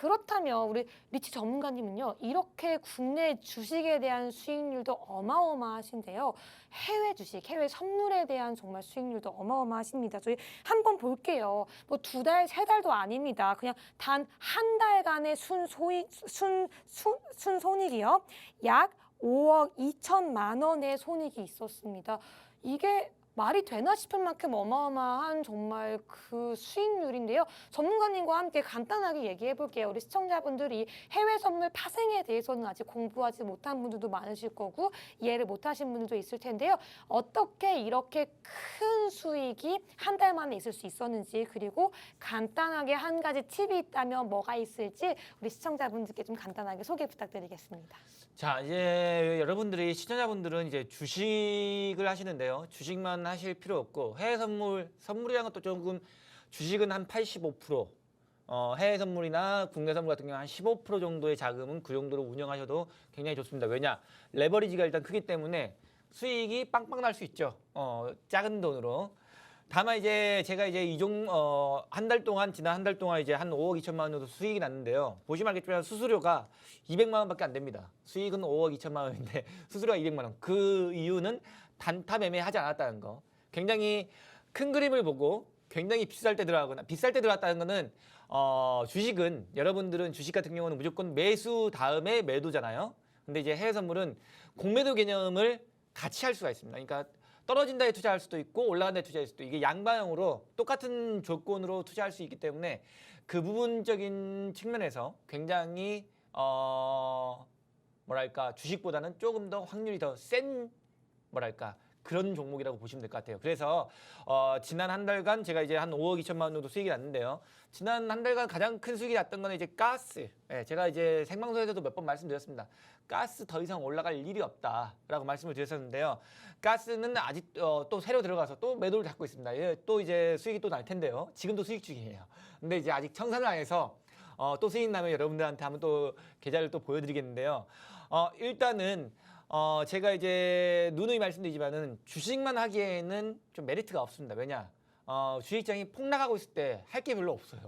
그렇다면 우리 리치 전문가님은요, 이렇게 국내 주식에 대한 수익률도 어마어마하신데요. 해외 주식, 해외 선물에 대한 정말 수익률도 어마어마하십니다. 저희 한번 볼게요. 뭐 2달, 3달도 아닙니다. 그냥 단 한 달간의 순손익이요. 약 5억 2천만 원의 손익이 있었습니다. 이게 말이 되나 싶을 만큼 어마어마한 정말 그 수익률인데요. 전문가님과 함께 간단하게 얘기해 볼게요. 우리 시청자분들이 해외 선물 파생에 대해서는 아직 공부하지 못한 분들도 많으실 거고 이해를 못하신 분들도 있을 텐데요. 어떻게 이렇게 큰 수익이 한 달 만에 있을 수 있었는지, 그리고 간단하게 한 가지 팁이 있다면 뭐가 있을지 우리 시청자분들께 좀 간단하게 소개 부탁드리겠습니다. 자, 이제 여러분들이 시청자분들은 이제 주식을 하시는데요. 주식만 하실 필요 없고 해외 선물이라는 것도 조금 주식은 한 85%, 해외 선물이나 국내 선물 같은 경우 한 15% 정도의 자금은 그 정도로 운영하셔도 굉장히 좋습니다. 왜냐? 레버리지가 일단 크기 때문에 수익이 빵빵 날 수 있죠. 작은 돈으로. 다만 이제 제가 이제 한 달 동안 지난 한 달 동안 이제 한 5억 2천만 원 정도 수익이 났는데요. 보시면 알겠지만 수수료가 200만 원밖에 안 됩니다. 수익은 5억 2천만 원인데 수수료가 200만 원. 그 이유는 단타 매매하지 않았다는 거. 굉장히 큰 그림을 보고 굉장히 비쌀 때 들어가거나, 비쌀 때 들어갔다는 거는 주식은, 여러분들은 주식 같은 경우는 무조건 매수 다음에 매도잖아요. 근데 이제 해외 선물은 공매도 개념을 같이 할 수가 있습니다. 그러니까 떨어진다에 투자할 수도 있고 올라간다에 투자할 수도 있고, 이게 양방향으로 똑같은 조건으로 투자할 수 있기 때문에 그 부분적인 측면에서 굉장히 뭐랄까, 주식보다는 조금 더 확률이 더 센 뭐랄까 그런 종목이라고 보시면 될 것 같아요. 그래서 지난 한 달간 제가 이제 한 5억 2천만 원 정도 수익이 났는데요. 지난 한 달간 가장 큰 수익이 났던 거는 이제 가스. 제가 이제 생방송에서도 몇 번 말씀드렸습니다. 가스 더 이상 올라갈 일이 없다라고 말씀을 드렸었는데요. 가스는 아직 또 새로 들어가서 또 매도를 잡고 있습니다. 또 이제 수익이 또 날 텐데요. 지금도 수익 중이에요. 근데 이제 아직 청산을 안 해서 또 수익 나면 여러분들한테 한번 또 계좌를 또 보여드리겠는데요. 일단은 제가 이제 누누이 말씀드리지만은 주식만 하기에는 좀 메리트가 없습니다. 왜냐? 주식장이 폭락하고 있을 때 할 게 별로 없어요.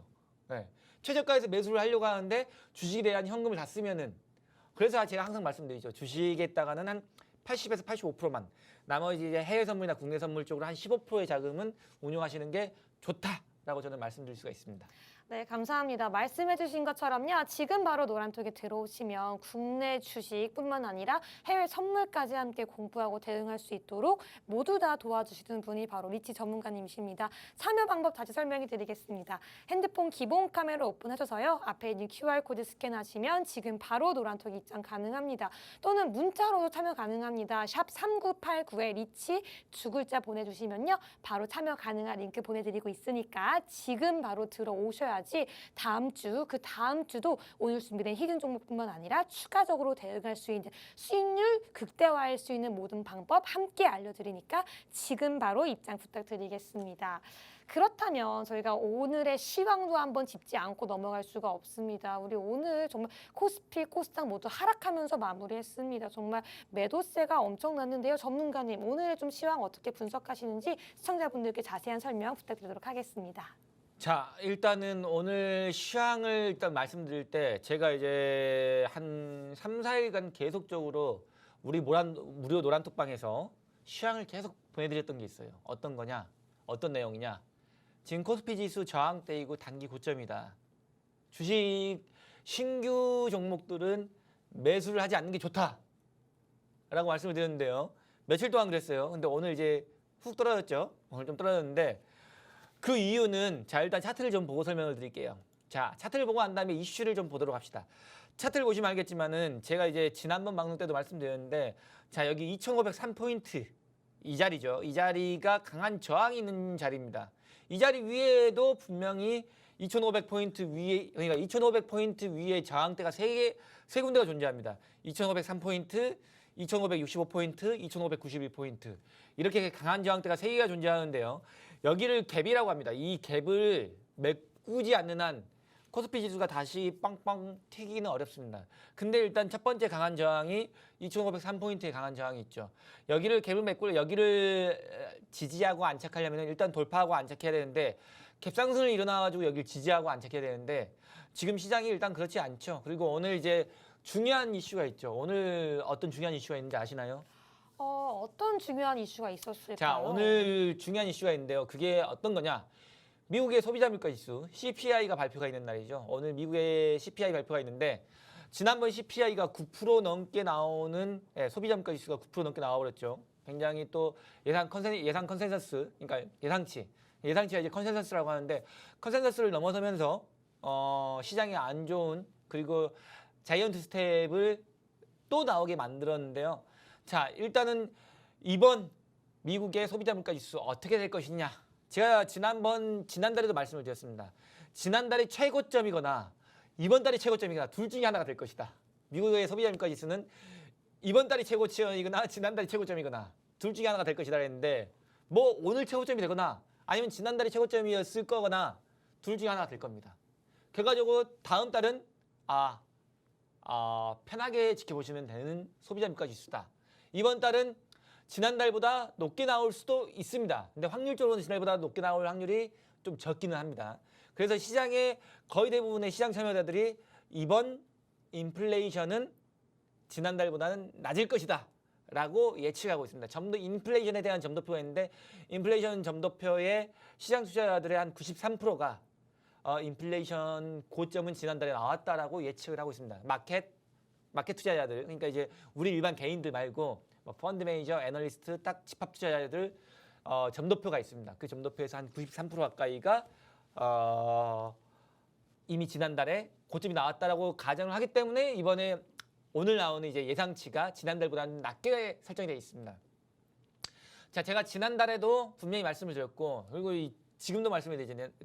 네. 최저가에서 매수를 하려고 하는데 주식에 대한 현금을 다 쓰면은, 그래서 제가 항상 말씀드리죠. 주식에다가는 한 80에서 85%만, 나머지 이제 해외 선물이나 국내 선물 쪽으로 한 15%의 자금은 운용하시는 게 좋다라고 저는 말씀드릴 수가 있습니다. 네, 감사합니다. 말씀해주신 것처럼요. 지금 바로 노란톡에 들어오시면 국내 주식뿐만 아니라 해외 선물까지 함께 공부하고 대응할 수 있도록 모두 다 도와주시는 분이 바로 리치 전문가님이십니다. 참여 방법 다시 설명해 드리겠습니다. 핸드폰 기본 카메라 오픈하셔서요. 앞에 있는 QR코드 스캔하시면 지금 바로 노란톡 입장 가능합니다. 또는 문자로도 참여 가능합니다. 샵 3989에 리치 두 글자 보내주시면요. 바로 참여 가능한 링크 보내드리고 있으니까 지금 바로 들어오셔야 다음 주, 그 다음 주도 오늘 준비된 히든 종목뿐만 아니라 추가적으로 대응할 수 있는 수익률 극대화할 수 있는 모든 방법 함께 알려드리니까 지금 바로 입장 부탁드리겠습니다. 그렇다면 저희가 오늘의 시황도 한번 짚지 않고 넘어갈 수가 없습니다. 우리 오늘 정말 코스피, 코스닥 모두 하락하면서 마무리했습니다. 정말 매도세가 엄청났는데요. 전문가님, 오늘의 좀 시황 어떻게 분석하시는지 시청자분들께 자세한 설명 부탁드리도록 하겠습니다. 자, 일단은 오늘 시황을 일단 말씀드릴 때 제가 이제 한 3, 4일간 계속적으로 우리 무료 노란톡방에서 시황을 계속 보내드렸던 게 있어요. 어떤 거냐? 어떤 내용이냐? 지금 코스피 지수 저항대이고 단기 고점이다. 주식 신규 종목들은 매수를 하지 않는 게 좋다 라고 말씀을 드렸는데요. 며칠 동안 그랬어요. 근데 오늘 이제 훅 떨어졌죠. 오늘 좀 떨어졌는데 그 이유는, 자, 일단 차트를 좀 보고 설명을 드릴게요. 자, 차트를 보고 난 다음에 이슈를 좀 보도록 합시다. 차트를 보시면 알겠지만은 제가 이제 지난번 방송 때도 말씀드렸는데, 자, 여기 2503포인트 이 자리죠. 이 자리가 강한 저항이 있는 자리입니다. 이 자리 위에도 분명히 2500포인트 위에, 그러니까 2500포인트 위에 저항대가 세 군데가 존재합니다. 2503포인트, 2565포인트, 2591포인트. 이렇게 강한 저항대가 3개가 존재하는데요. 여기를 갭이라고 합니다. 이 갭을 메꾸지 않는 한 코스피 지수가 다시 빵빵 튀기는 어렵습니다. 근데 일단 첫 번째 강한 저항이 2503포인트의 강한 저항이 있죠. 여기를 갭을 메꾸려, 여기를 지지하고 안착하려면 일단 돌파하고 안착해야 되는데, 갭상승을 일어나가지고 여기를 지지하고 안착해야 되는데 지금 시장이 일단 그렇지 않죠. 그리고 오늘 이제 중요한 이슈가 있죠. 오늘 어떤 중요한 이슈가 있는지 아시나요? 어떤 중요한 이슈가 있었을까요? 자, 오늘 중요한 이슈가 있는데요. 그게 어떤 거냐? 미국의 소비자 물가 지수 CPI가 발표가 있는 날이죠. 오늘 미국의 CPI 발표가 있는데 지난번 CPI가 9% 넘게 나오는 소비자 물가 지수가 9% 넘게 나와버렸죠. 굉장히 또 예상 컨센서스, 그러니까 예상치가 이제 컨센서스라고 하는데 컨센서스를 넘어서면서 시장이 안 좋은 그리고 자이언트 스텝을 또 나오게 만들었는데요. 자, 일단은 이번 미국의 소비자 물가 지수 어떻게 될 것이냐? 제가 지난달에도 말씀을 드렸습니다. 지난달이 최고점이거나 이번 달이 최고점이거나 둘 중에 하나가 될 것이다. 미국의 소비자 물가 지수는 이번 달이 최고점이거나 지난달이 최고점이거나 둘 중에 하나가 될 것이다 했는데 뭐 오늘 최고점이 되거나 아니면 지난달이 최고점이었을 거거나 둘 중에 하나가 될 겁니다. 결과적으로 다음 달은 편하게 지켜보시면 되는 소비자 물가 지수다. 이번 달은 지난달보다 높게 나올 수도 있습니다. 근데 확률적으로는 지난달보다 높게 나올 확률이 좀 적기는 합니다. 그래서 시장의 거의 대부분의 시장 참여자들이 이번 인플레이션은 지난달보다는 낮을 것이다 라고 예측하고 있습니다. 인플레이션에 대한 점도표가 있는데 인플레이션 점도표의 시장 투자자들의 한 93%가 인플레이션 고점은 지난달에 나왔다라고 예측을 하고 있습니다. 마켓 투자자들, 그러니까 이제 우리 일반 개인들 말고 펀드 매니저, 애널리스트, 딱 집합 투자자들 점도표가 있습니다. 그 점도표에서 한 93% 가까이가 이미 지난달에 고점이 나왔다라고 가정을 하기 때문에 이번에 오늘 나오는 이제 예상치가 지난달보다는 낮게 설정이 되어 있습니다. 자, 제가 지난달에도 분명히 말씀을 드렸고 그리고 지금도 말씀을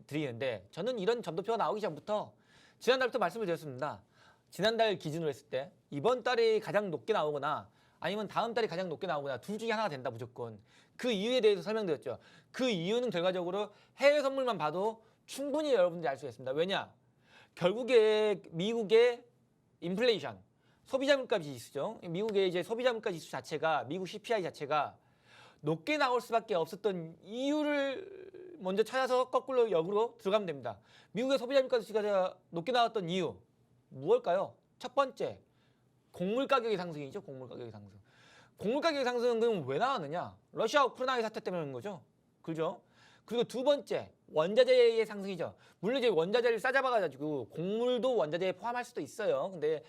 드리는데 저는 이런 점도표가 나오기 전부터 지난달부터 말씀을 드렸습니다. 지난달 기준으로 했을 때 이번 달이 가장 높게 나오거나 아니면 다음 달이 가장 높게 나오거나 둘 중에 하나가 된다 무조건. 그 이유에 대해서 설명드렸죠. 그 이유는 결과적으로 해외 선물만 봐도 충분히 여러분들이 알 수 있습니다. 왜냐? 결국에 미국의 인플레이션, 소비자 물가 지수죠. 미국의 이제 소비자 물가 지수 자체가 미국 CPI 자체가 높게 나올 수밖에 없었던 이유를 먼저 찾아서 거꾸로 역으로 들어가면 됩니다. 미국의 소비자 물가 지수가 높게 나왔던 이유 무엇일까요? 첫 번째, 곡물 가격의 상승이죠. 곡물 가격의 상승. 곡물 가격의 상승은 왜 나왔느냐? 러시아 우크라이나 사태 때문에 그런 거죠. 그죠? 그리고 두 번째, 원자재의 상승이죠. 물론 이제 원자재를 싸잡아가지고 곡물도 원자재에 포함할 수도 있어요. 근데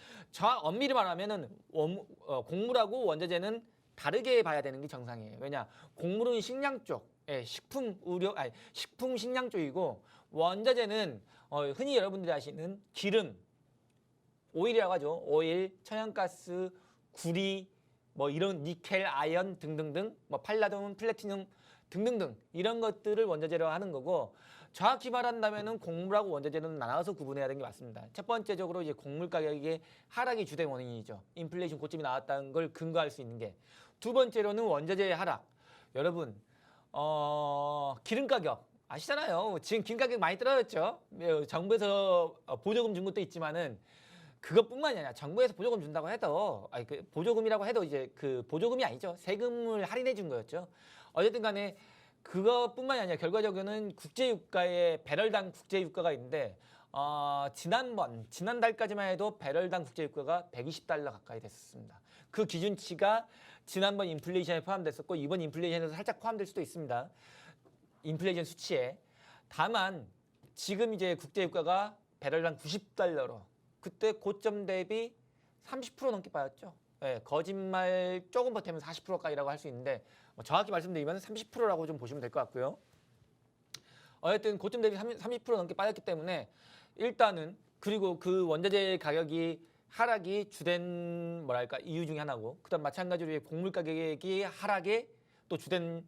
엄밀히 말하면은 곡물하고 원자재는 다르게 봐야 되는 게 정상이에요. 왜냐? 곡물은 식량 쪽, 식품 식량 쪽이고 원자재는 흔히 여러분들이 아시는 기름, 오일이라고 하죠. 오일, 천연가스, 구리, 뭐 이런 니켈, 아연 등등등, 뭐 팔라듐, 플래티늄 등등등 이런 것들을 원자재로 하는 거고 정확히 말한다면은 곡물하고 원자재는 나눠서 구분해야 되는 게 맞습니다. 첫 번째적으로 이제 곡물 가격의 하락이 주된 원인이죠. 인플레이션 고점이 나왔다는 걸 근거할 수 있는 게. 두 번째로는 원자재의 하락. 여러분, 기름 가격 아시잖아요. 지금 기름 가격 많이 떨어졌죠. 정부에서 보조금 준 것도 있지만은 그것뿐만이 아니라 정부에서 보조금 준다고 해도 보조금이라고 해도 이제 그 보조금이 아니죠. 세금을 할인해 준 거였죠. 어쨌든 간에 그것뿐만이 아니라 결과적으로는 국제유가의 배럴당 국제유가가 있는데 지난달까지만 해도 배럴당 국제유가가 120달러 가까이 됐었습니다. 그 기준치가 지난번 인플레이션에 포함됐었고 이번 인플레이션에서 살짝 포함될 수도 있습니다. 인플레이션 수치에. 다만 지금 이제 국제유가가 배럴당 90달러로 그때 고점 대비 30% 넘게 빠졌죠. 거짓말 조금 보태면 40% 가까이라고 할 수 있는데 정확히 말씀드리면 30%라고 좀 보시면 될 것 같고요. 어쨌든 고점 대비 30% 넘게 빠졌기 때문에 일단은 그리고 그 원자재 가격이 하락이 주된 이유 중에 하나고 그다음 마찬가지로 곡물 가격이 하락에 또 주된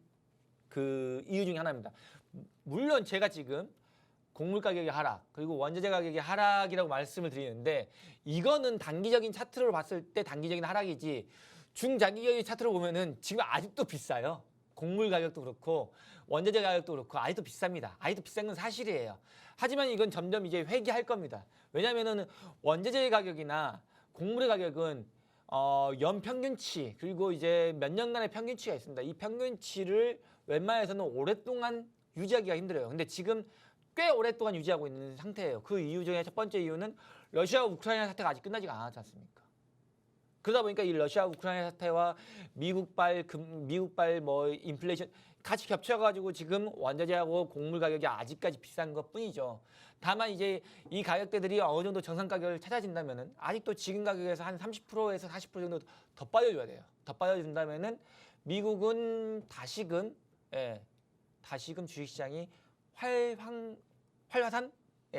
그 이유 중에 하나입니다. 물론 제가 지금 곡물 가격의 하락 그리고 원자재 가격의 하락이라고 말씀을 드리는데 이거는 단기적인 차트로 봤을 때 단기적인 하락이지 중장기적인 차트로 보면은 지금 아직도 비싸요. 곡물 가격도 그렇고 원자재 가격도 그렇고 아직도 비쌉니다. 아직도 비싼 건 사실이에요. 하지만 이건 점점 이제 회귀할 겁니다. 왜냐하면은 원자재 가격이나 곡물의 가격은 연평균치 그리고 이제 몇 년간의 평균치가 있습니다. 이 평균치를 웬만해서는 오랫동안 유지하기가 힘들어요. 근데 지금 꽤 오랫동안 유지하고 있는 상태예요. 그 이유 중에 첫 번째 이유는 러시아 우크라이나 사태가 아직 끝나지가 않았지 않습니까? 그러다 보니까 이 러시아 우크라이나 사태와 미국발 뭐 인플레이션 같이 겹쳐가지고 지금 원자재하고 곡물 가격이 아직까지 비싼 것뿐이죠. 다만 이제 이 가격대들이 어느 정도 정상 가격을 찾아진다면은 아직도 지금 가격에서 한 30%에서 40% 정도 더 빠져줘야 돼요. 더 빠져준다면은 미국은 다시금 주식시장이 활화산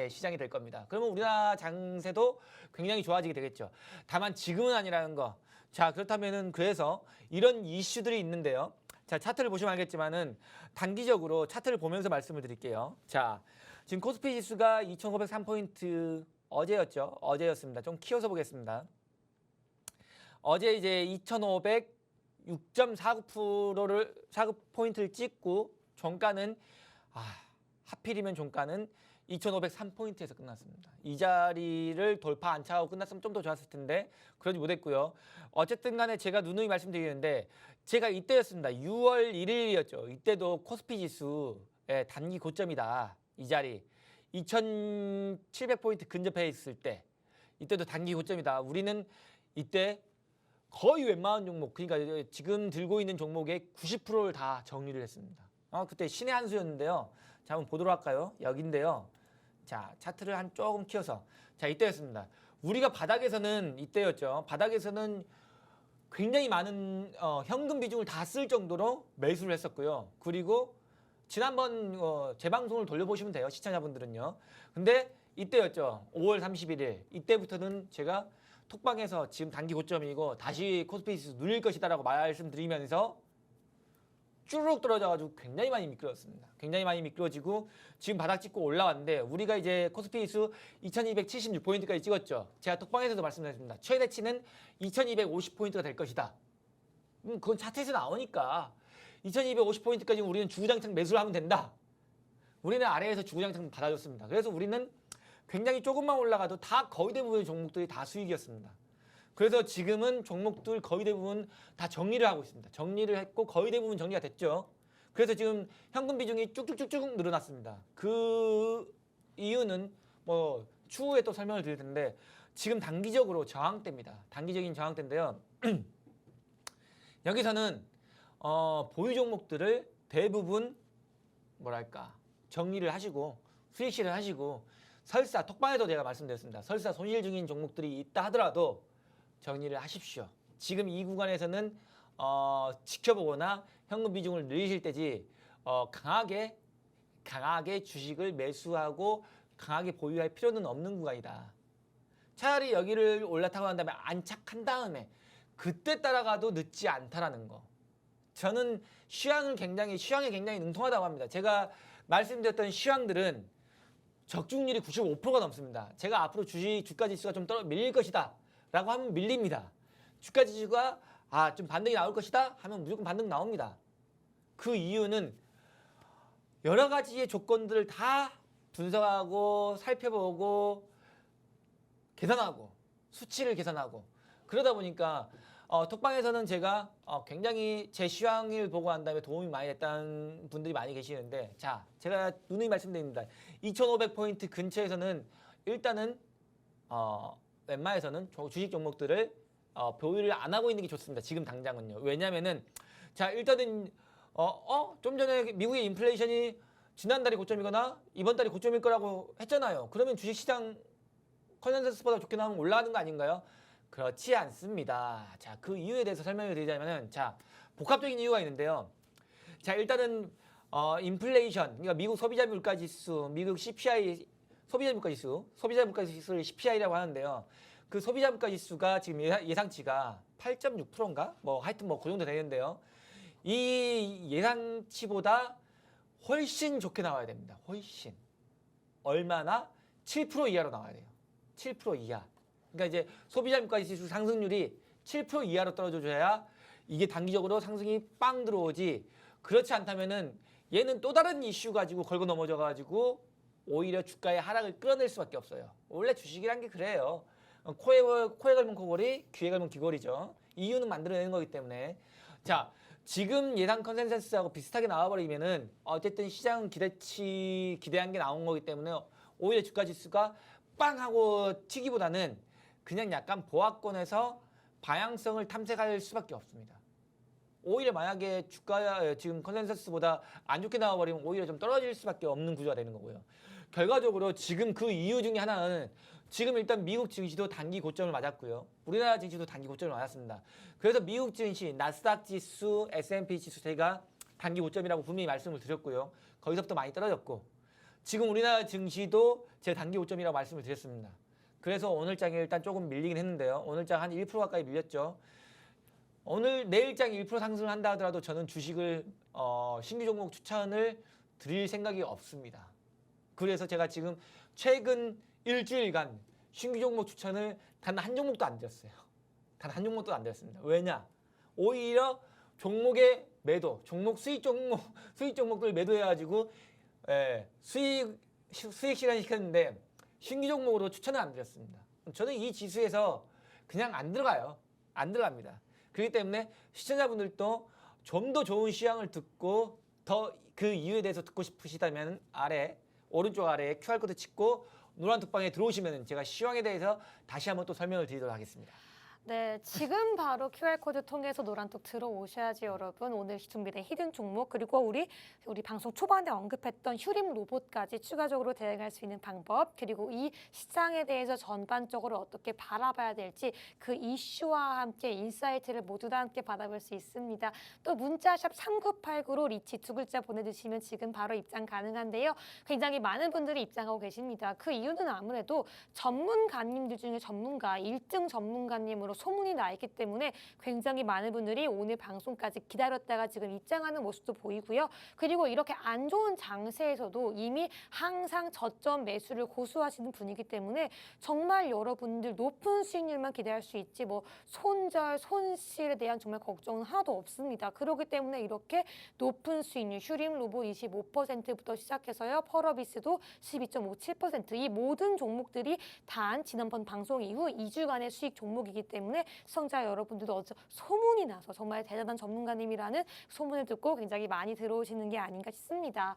시장이 될 겁니다. 그러면 우리나라 장세도 굉장히 좋아지게 되겠죠. 다만 지금은 아니라는 거. 자, 그렇다면은 그래서 이런 이슈들이 있는데요. 자, 차트를 보시면 알겠지만은 단기적으로 차트를 보면서 말씀을 드릴게요. 자, 지금 코스피 지수가 2,503포인트 어제였습니다. 좀 키워서 보겠습니다. 어제 이제 2,506.49%를 49포인트를 찍고 종가는 하필이면 종가는 2,503포인트에서 끝났습니다. 이 자리를 돌파 안 차고 끝났으면 좀 더 좋았을 텐데 그러지 못했고요. 어쨌든 간에 제가 누누이 말씀드리는데 제가 이때였습니다. 6월 1일이었죠. 이때도 코스피 지수 단기 고점이다. 이 자리 2,700포인트 근접해 있을 때 이때도 단기 고점이다. 우리는 이때 거의 웬만한 종목, 그러니까 지금 들고 있는 종목의 90%를 다 정리를 했습니다. 그때 신의 한 수였는데요. 자, 한번 보도록 할까요? 여기인데요. 자, 차트를 한 조금 키워서. 자, 이때였습니다. 우리가 바닥에서는 이때였죠. 바닥에서는 굉장히 많은 현금 비중을 다 쓸 정도로 매수를 했었고요. 그리고 지난번 재방송을 돌려보시면 돼요. 시청자분들은요. 근데 이때였죠. 5월 31일. 이때부터는 제가 톡방에서 지금 단기 고점이고 다시 코스피 지수 눌릴 것이다라고 말씀드리면서 쭈르륵 떨어져가지고 굉장히 많이 미끄러졌습니다. 굉장히 많이 미끄러지고 지금 바닥 찍고 올라왔는데 우리가 이제 코스피 지수 2276포인트까지 찍었죠. 제가 톡방에서도 말씀드렸습니다. 최대치는 2250포인트가 될 것이다. 그건 차트에서 나오니까 2250포인트까지 우리는 주구장창 매수를 하면 된다. 우리는 아래에서 주구장창 받아줬습니다. 그래서 우리는 굉장히 조금만 올라가도 다 거의 대부분의 종목들이 다 수익이었습니다. 그래서 지금은 종목들 거의 대부분 다 정리를 하고 있습니다. 정리를 했고 거의 대부분 정리가 됐죠. 그래서 지금 현금 비중이 쭉쭉쭉쭉 늘어났습니다. 그 이유는 뭐 추후에 또 설명을 드릴 텐데 지금 단기적으로 저항대입니다. 단기적인 저항대인데요. 여기서는 보유 종목들을 대부분 뭐랄까 정리를 하시고 수익 실현 하시고 설사 톡방에도 제가 말씀드렸습니다. 설사 손실 중인 종목들이 있다 하더라도 정리를 하십시오. 지금 이 구간에서는 지켜보거나 현금 비중을 늘리실 때지 강하게 주식을 매수하고 강하게 보유할 필요는 없는 구간이다. 차라리 여기를 올라타고 난 다음에 안착한 다음에 그때 따라가도 늦지 않다라는 거. 저는 시황에 굉장히 능통하다고 합니다. 제가 말씀드렸던 시황들은 적중률이 95%가 넘습니다. 제가 앞으로 주가 지수가 좀 밀릴 것이다 라고 하면 밀립니다. 주가 지수가 좀 반등이 나올 것이다 하면 무조건 반등 나옵니다. 그 이유는 여러 가지의 조건들을 다 분석하고 살펴보고 계산하고 수치를 계산하고 그러다 보니까 톡방에서는 제가 굉장히 제 시황을 보고 한 다음에 도움이 많이 됐다는 분들이 많이 계시는데 자, 제가 누누이 말씀드립니다. 2500포인트 근처에서는 일단은 웬만해서는 주식 종목들을 보유를 안 하고 있는 게 좋습니다. 지금 당장은요. 왜냐면은 자, 일단은 좀 전에 미국의 인플레이션이 지난달이 고점이거나 이번 달이 고점일 거라고 했잖아요. 그러면 주식시장 컨센서스보다 좋게 나오면 올라가는 거 아닌가요? 그렇지 않습니다. 자, 그 이유에 대해서 설명을 드리자면은 자, 복합적인 이유가 있는데요. 자, 일단은 인플레이션, 그러니까 미국 소비자 물가 지수, 미국 CPI 소비자 물가 지수를 CPI라고 하는데요. 그 소비자 물가 지수가 지금 예상치가 8.6%인가? 뭐 하여튼 뭐 그 정도 되는데요. 이 예상치보다 훨씬 좋게 나와야 됩니다. 훨씬. 얼마나? 7% 이하로 나와야 돼요. 7% 이하. 그러니까 이제 소비자 물가 지수 상승률이 7% 이하로 떨어져줘야 이게 단기적으로 상승이 빵 들어오지. 그렇지 않다면은 얘는 또 다른 이슈 가지고 걸고 넘어져 가지고 오히려 주가의 하락을 끌어낼 수밖에 없어요. 원래 주식이란 게 그래요. 코에 걸면 코걸이, 귀에 걸면 귀걸이죠. 이유는 만들어내는 거기 때문에. 자, 지금 예상 컨센서스하고 비슷하게 나와버리면은 어쨌든 시장은 기대한 게 나온 거기 때문에 오히려 주가 지수가 빵 하고 튀기보다는 그냥 약간 보합권에서 방향성을 탐색할 수밖에 없습니다. 오히려 만약에 주가 지금 컨센서스보다 안 좋게 나와버리면 오히려 좀 떨어질 수밖에 없는 구조가 되는 거고요. 결과적으로 지금 그 이유 중에 하나는 지금 일단 미국 증시도 단기 고점을 맞았고요. 우리나라 증시도 단기 고점을 맞았습니다. 그래서 미국 증시, 나스닥 지수, S&P 지수 제가 단기 고점이라고 분명히 말씀을 드렸고요. 거기서부터 많이 떨어졌고 지금 우리나라 증시도 제 단기 고점이라고 말씀을 드렸습니다. 그래서 오늘장에 일단 조금 밀리긴 했는데요. 오늘장 한 1% 가까이 밀렸죠. 내일장이 1% 상승을 한다 하더라도 저는 주식을 신규 종목 추천을 드릴 생각이 없습니다. 그래서 제가 지금 최근 일주일간 신규 종목 추천을 단 한 종목도 안 드렸어요. 단 한 종목도 안 드렸습니다. 왜냐? 오히려 종목의 매도, 수익 종목들 매도해가지고 수익 실현 시켰는데 신규 종목으로 추천을 안 드렸습니다. 저는 이 지수에서 그냥 안 들어가요. 안 들어갑니다. 그렇기 때문에 시청자분들도 좀 더 좋은 시황을 듣고 더 그 이유에 대해서 듣고 싶으시다면 오른쪽 아래에 QR코드 찍고 노란톡방에 들어오시면 제가 시황에 대해서 다시 한번 또 설명을 드리도록 하겠습니다. 네, 지금 바로 QR코드 통해서 노란톡 들어오셔야지 여러분. 오늘 준비된 히든 종목 그리고 우리 방송 초반에 언급했던 휴림 로봇까지 추가적으로 대응할 수 있는 방법 그리고 이 시장에 대해서 전반적으로 어떻게 바라봐야 될지 그 이슈와 함께 인사이트를 모두 다 함께 받아볼 수 있습니다. 또 문자샵 3989로 리치 두 글자 보내주시면 지금 바로 입장 가능한데요. 굉장히 많은 분들이 입장하고 계십니다. 그 이유는 아무래도 전문가님들 중에 전문가, 1등 전문가님으로 소문이 나 있기 때문에 굉장히 많은 분들이 오늘 방송까지 기다렸다가 지금 입장하는 모습도 보이고요. 그리고 이렇게 안 좋은 장세에서도 이미 항상 저점 매수를 고수하시는 분이기 때문에 정말 여러분들 높은 수익률만 기대할 수 있지 뭐 손절, 손실에 대한 정말 걱정은 하나도 없습니다. 그렇기 때문에 이렇게 높은 수익률, 휴림 로봇 25%부터 시작해서요. 펄어비스도 12.57%. 이 모든 종목들이 단 지난번 방송 이후 2주간의 수익 종목이기 때문에 시청자 여러분들도 소문이 나서 정말 대단한 전문가님이라는 소문을 듣고 굉장히 많이 들어오시는 게 아닌가 싶습니다.